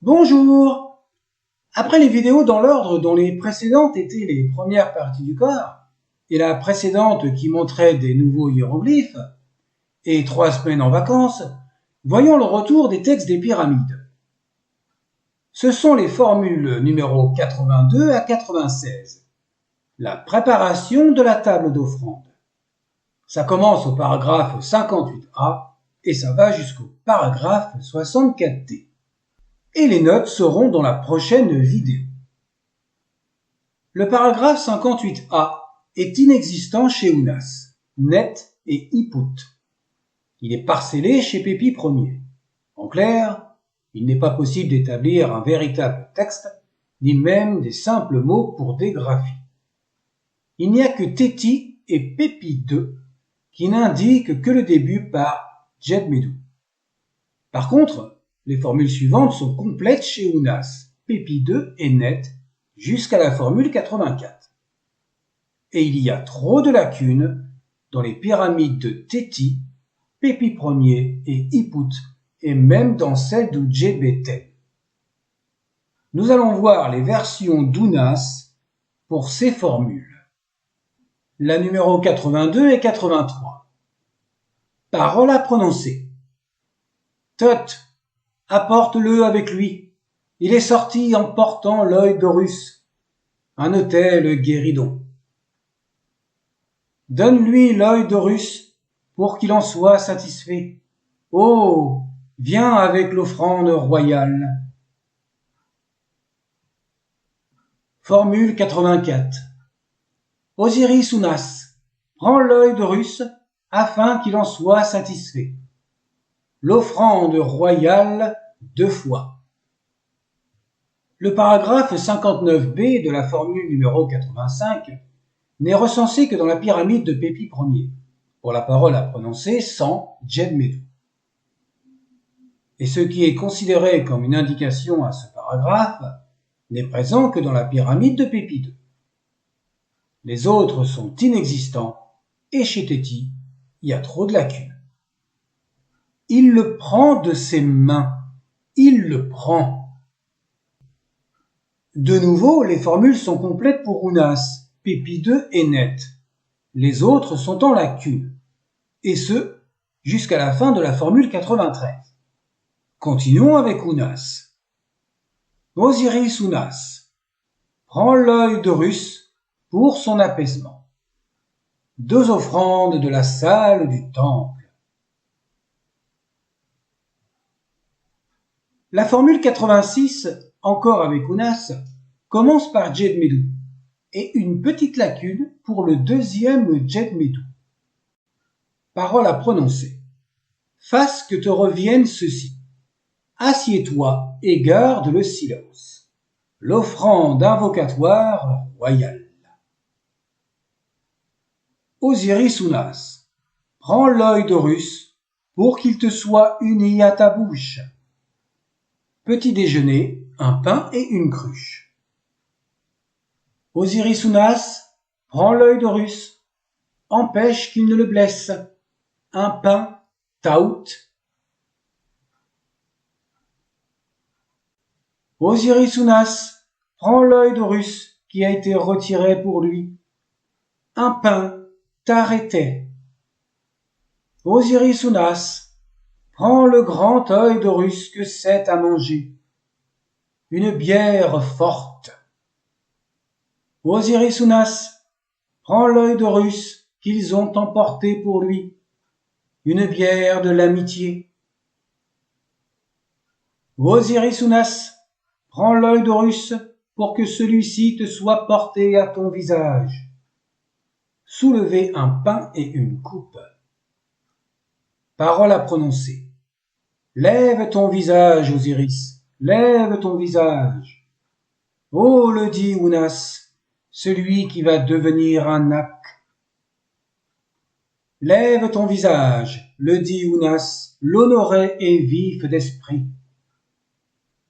Bonjour! Après les vidéos dans l'ordre dont les précédentes étaient les premières parties du corps, et la précédente qui montrait des nouveaux hiéroglyphes, et 3 semaines en vacances, voyons le retour des textes des pyramides. Ce sont les formules numéros 82 à 96. La préparation de la table d'offrande. Ça commence au paragraphe 58A et ça va jusqu'au paragraphe 64D. Et les notes seront dans la prochaine vidéo. Le paragraphe 58A est inexistant chez Ounas, Net et Iput. Il est parcellé chez Pépi Ier. En clair, il n'est pas possible d'établir un véritable texte, ni même des simples mots pour des graphies. Il n'y a que Téti et Pépi II qui n'indiquent que le début par Djedmedou. Par contre, les formules suivantes sont complètes chez Ounas, Pépi II et Net, jusqu'à la formule 84. Et il y a trop de lacunes dans les pyramides de Téti, Pépi Ier et Iput, et même dans celle d'Udjébété. Nous allons voir les versions d'Ounas pour ces formules. La numéro 82 et 83. Parole à prononcer. Tot, apporte-le avec lui. Il est sorti en portant l'œil d'Horus, un autel guéridon. Donne-lui l'œil d'Horus pour qu'il en soit satisfait. Oh, viens avec l'offrande royale. Formule 84. Osiris Ounas, prends l'œil d'Horus afin qu'il en soit satisfait. L'offrande royale 2 fois. Le paragraphe 59b de la formule numéro 85 n'est recensé que dans la pyramide de Pépi Ier, pour la parole à prononcer sans Djedmedou. Et ce qui est considéré comme une indication à ce paragraphe n'est présent que dans la pyramide de Pépi II. Les autres sont inexistants et chez Téti, il y a trop de lacunes. Il le prend de ses mains. Il le prend. De nouveau, les formules sont complètes pour Ounas, Pépi II et Net. Les autres sont en lacune. Et ce, jusqu'à la fin de la formule 93. Continuons avec Ounas. Osiris Ounas, prends l'œil d'Horus pour son apaisement. 2 offrandes de la salle du temple. La formule 86, encore avec Ounas, commence par Djedmedou et une petite lacune pour le deuxième Djedmedou. Parole à prononcer. Fasse que te revienne ceci. Assieds-toi et garde le silence. L'offrande invocatoire royale. Osiris Ounas, prends l'œil d'Horus pour qu'il te soit uni à ta bouche. Petit déjeuner, un pain et une cruche. Osiris Ounas, prends l'œil d'Horus, empêche qu'il ne le blesse. Un pain, taout. Osiris Ounas, prends l'œil d'Horus qui a été retiré pour lui. Un pain, tarété. Osiris Ounas, prends le grand œil d'Horus que c'est à manger. Une bière forte. Osiris Ounas, prends l'œil d'Horus qu'ils ont emporté pour lui. Une bière de l'amitié. Osiris Ounas, prends l'œil d'Horus pour que celui-ci te soit porté à ton visage. Soulevez un pain et une coupe. Parole à prononcer. Lève ton visage, Osiris, lève ton visage. Oh, le dit Ounas, celui qui va devenir un Ak. Lève ton visage, le dit Ounas, l'honoré et vif d'esprit,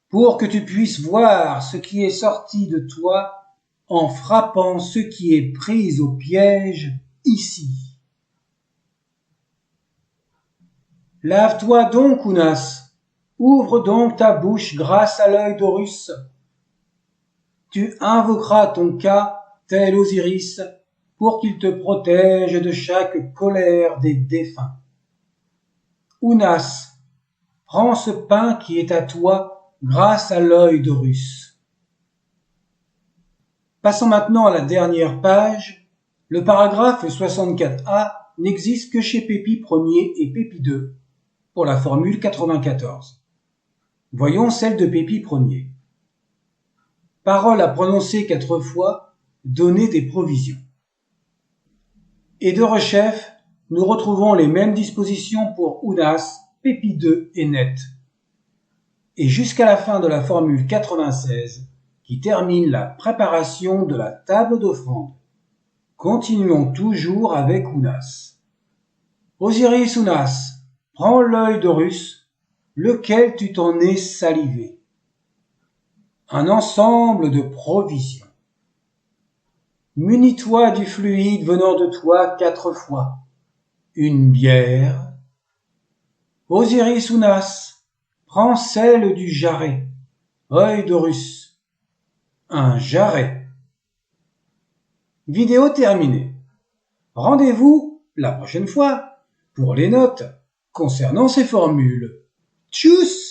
pour que tu puisses voir ce qui est sorti de toi en frappant ce qui est pris au piège ici. Lave-toi donc, Ounas, Ouvre donc ta bouche grâce à l'œil d'Horus. Tu invoqueras ton Ka, tel Osiris, pour qu'il te protège de chaque colère des défunts. Ounas, prends ce pain qui est à toi grâce à l'œil d'Horus. Passons maintenant à la dernière page. Le paragraphe 64a n'existe que chez Pépi Ier et Pépi II, pour la formule 94. Voyons celle de Pépi Ier. Parole à prononcer 4 fois, donner des provisions. Et de rechef, nous retrouvons les mêmes dispositions pour Ounas, Pépi II et Net. Et jusqu'à la fin de la formule 96, qui termine la préparation de la table d'offrande. Continuons toujours avec Ounas. Osiris Ounas, prends l'œil d'Horus, lequel tu t'en es salivé. Un ensemble de provisions. Munis-toi du fluide venant de toi 4 fois. Une bière. Osiris Ounas, prends celle du jarret, œil d'Horus. Un jarret. Vidéo terminée. Rendez-vous la prochaine fois pour les notes concernant ces formules. Tchuss!